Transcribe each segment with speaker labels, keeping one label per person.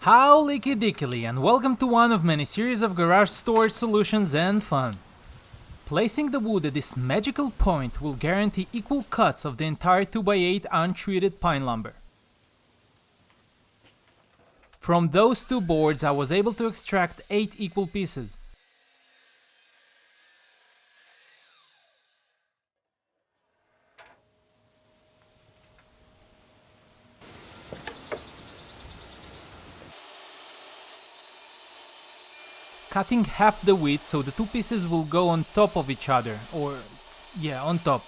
Speaker 1: Howly dickily, and welcome to one of many series of garage storage solutions and fun. Placing the wood at this magical point will guarantee equal cuts of the entire 2x8 untreated pine lumber. From those two boards I was able to extract 8 equal pieces. Cutting half the width so the two pieces will go on top of each other, or yeah, on top.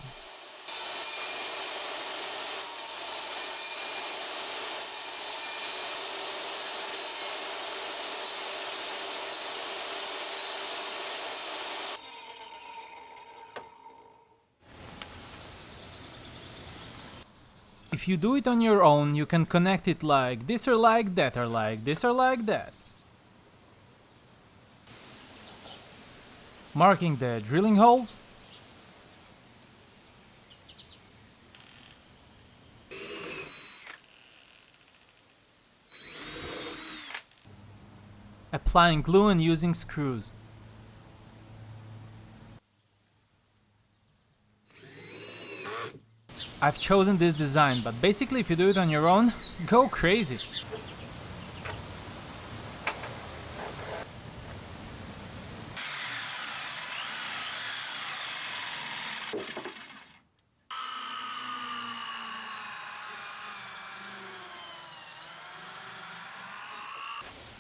Speaker 1: If you do it on your own, you can connect it like this or like that or like this or like that. Marking the drilling holes. Applying glue and using screws. I've chosen this design, but basically if you do it on your own, go crazy.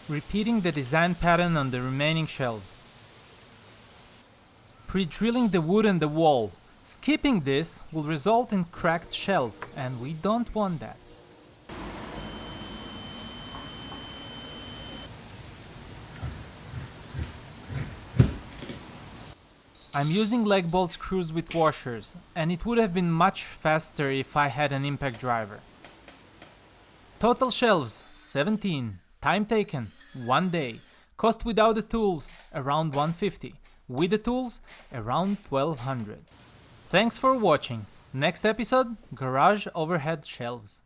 Speaker 1: Repeating the design pattern on the remaining shelves. Pre-drilling the wood and the wall. Skipping this will result in cracked shelf, and we don't want that. I'm using leg bolt screws with washers, and it would have been much faster if I had an impact driver. Total shelves 17. Time taken 1 day. Cost without the tools around $150. With the tools around $1,200. Thanks for watching. Next episode, garage overhead shelves.